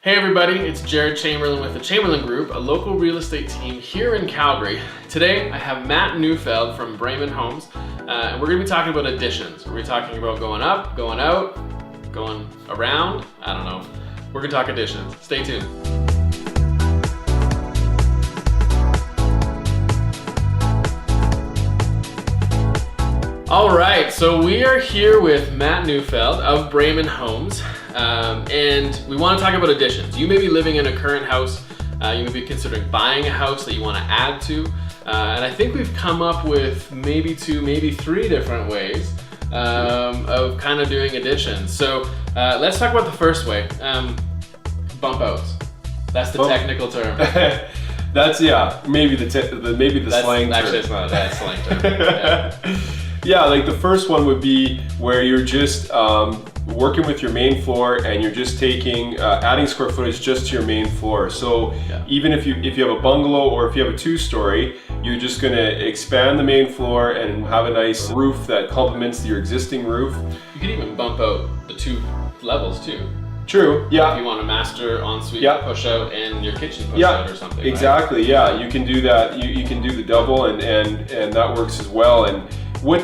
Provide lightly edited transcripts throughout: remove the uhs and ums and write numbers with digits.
Hey everybody, it's Jared Chamberlain with the Chamberlain Group, a local real estate team here in Calgary. Today I have Matt NEUFELD from Brayman Homes, and we're going to be talking about additions. We're going to be talking about going up, going out, going around, I don't know. We're going to talk additions. Stay tuned. All right, so we are here with Matt NEUFELD of Brayman Homes, and we want to talk about additions. You may be living in a current house, you may be considering buying a house that you want to add to, and I think we've come up with maybe two, maybe three different ways of kind of doing additions. So let's talk about the first way, bump outs. That's the technical term. That's, yeah, maybe the slang term. Actually, it's not that slang term. Yeah. Yeah, like the first one would be where you're just working with your main floor and you're just taking, adding square footage just to your main floor. So even if you have a bungalow or if you have a two-story, you're just gonna expand the main floor and have a nice roof that complements your existing roof. You can even bump out the two levels too. True, yeah. If you want a master ensuite push out and your kitchen push out or something. Exactly, right? Yeah, you can do that. You can do the double and that works as well. And what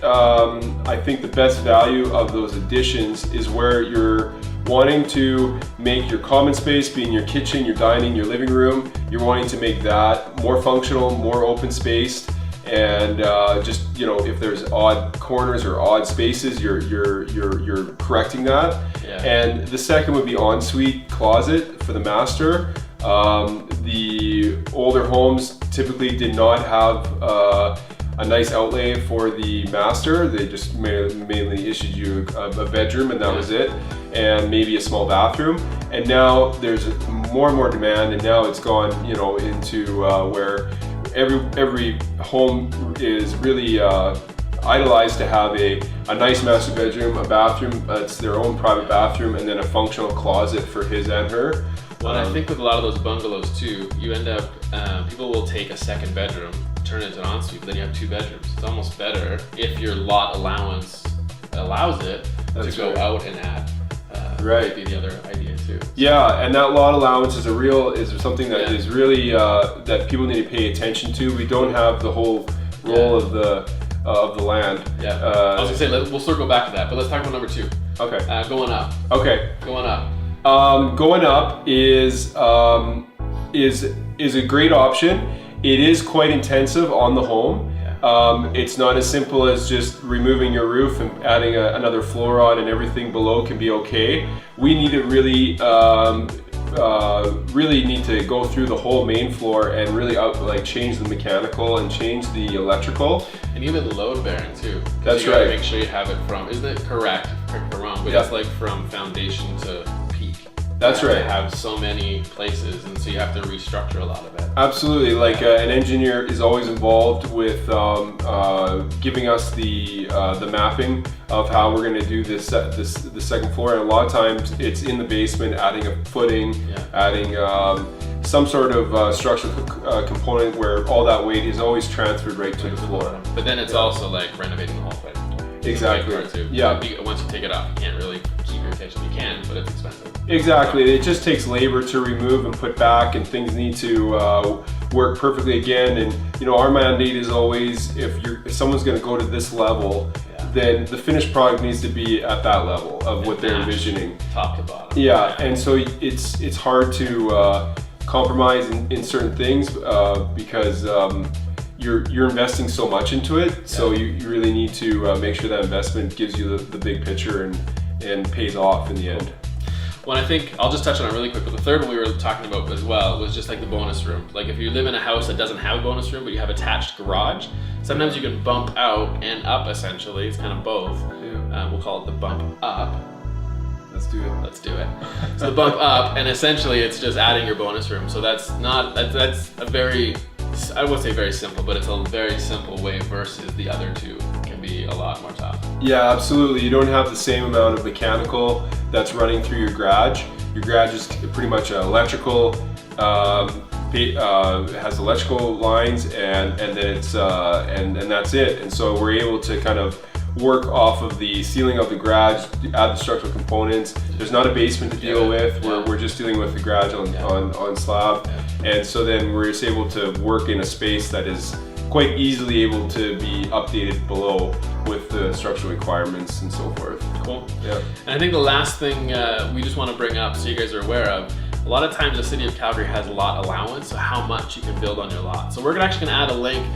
I think the best value of those additions is where you're wanting to make your common space, being your kitchen, your dining, your living room, you're wanting to make that more functional, more open spaced, and just, you know, if there's odd corners or odd spaces, you're correcting that. Yeah. And the second would be ensuite closet for the master. The older homes typically did not have a nice outlay for the master. They just mainly issued you a bedroom and that was it, and maybe a small bathroom. And now there's more and more demand, and now it's gone, you know, into where every home is really idolized to have a nice master bedroom, a bathroom that's their own private bathroom, and then a functional closet for his and her. Well, I think with a lot of those bungalows too, you end up, people will take a second bedroom, turn it into an ensuite, but then you have two bedrooms. It's almost better if your lot allowance allows it to go out and add. Might be the other idea too. Yeah, and that lot allowance is something that is really that people need to pay attention to. We don't have the whole role of the land. Yeah. I was gonna say we'll circle back to that, but let's talk about number two. Okay. Going up. Okay. Going up. Going up is a great option. It is quite intensive on the home. It's not as simple as just removing your roof and adding another floor on, and everything below can be okay. We need to really need to go through the whole main floor and really change the mechanical and change the electrical. And even the load bearing too. That's you right. Make sure you have it from, isn't it correct if I'm wrong, but it's like from foundation to peak. That's right. You have so many places, and so you have to restructure a lot of it. Absolutely. Like an engineer is always involved with giving us the mapping of how we're going to do the second floor, and a lot of times it's in the basement, adding a footing, adding some sort of structural component where all that weight is always transferred right to the floor. But then it's also like renovating the whole thing. Exactly. Once you take it off, you can't really keep your kitchen. You can, but it's expensive. Exactly. It just takes labor to remove and put back, and things need to work perfectly again. And you know, our mandate is always, if someone's going to go to this level, then the finished product needs to be at that level of what they're envisioning, top to bottom. Yeah, and so it's hard to compromise in certain things because you're investing so much into it. So you really need to make sure that investment gives you the big picture and pays off in the end. Well, I think I'll just touch on it really quick, but the third one we were talking about as well was just like the bonus room. Like if you live in a house that doesn't have a bonus room, but you have attached garage, sometimes you can bump out and up essentially. It's kind of both. We'll call it the bump up. Let's do it. So the bump up, and essentially it's just adding your bonus room. So that's a very, I would say very simple, but it's a very simple way versus the other two can be a lot more tough. Yeah, absolutely. You don't have the same amount of mechanical that's running through your garage. Your garage is pretty much electrical, has electrical lines, and then it's and that's it. And so we're able to kind of work off of the ceiling of the garage, add the structural components. There's not a basement to deal with. We're just dealing with the garage on slab. And so then we're just able to work in a space that is quite easily able to be updated below with the structural requirements and so forth. Cool. Yeah. And I think the last thing we just want to bring up so you guys are aware of, a lot of times the city of Calgary has a lot allowance, so how much you can build on your lot. So we're actually going to add a link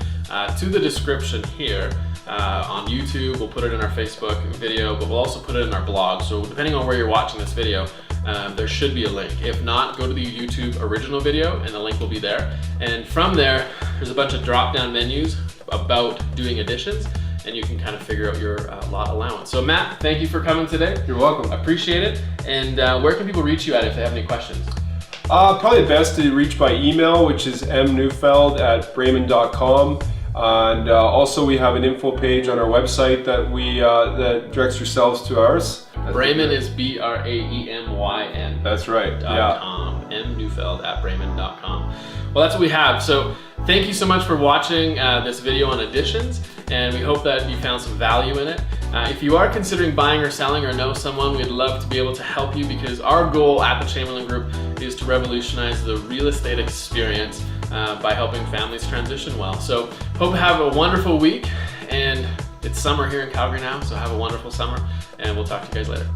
to the description here on YouTube. We'll put it in our Facebook video, but we'll also put it in our blog. So depending on where you're watching this video, there should be a link. If not, go to the YouTube original video and the link will be there. And from there, there's a bunch of drop-down menus about doing additions, and you can kind of figure out your lot allowance. So Matt, thank you for coming today. You're welcome. Appreciate it. And where can people reach you at if they have any questions? Probably best to reach by email, which is mneufeld@brayman.com. And also we have an info page on our website that that directs yourselves to ours. Brayman is BRAEMYN. That's right. .com. mneufeld@brayman.com. Well, that's what we have. So thank you so much for watching this video on additions, and we hope that you found some value in it. If you are considering buying or selling or know someone, we'd love to be able to help you, because our goal at the Chamberlain Group is to revolutionize the real estate experience by helping families transition well. So hope you have a wonderful week, and it's summer here in Calgary now, so have a wonderful summer, and we'll talk to you guys later.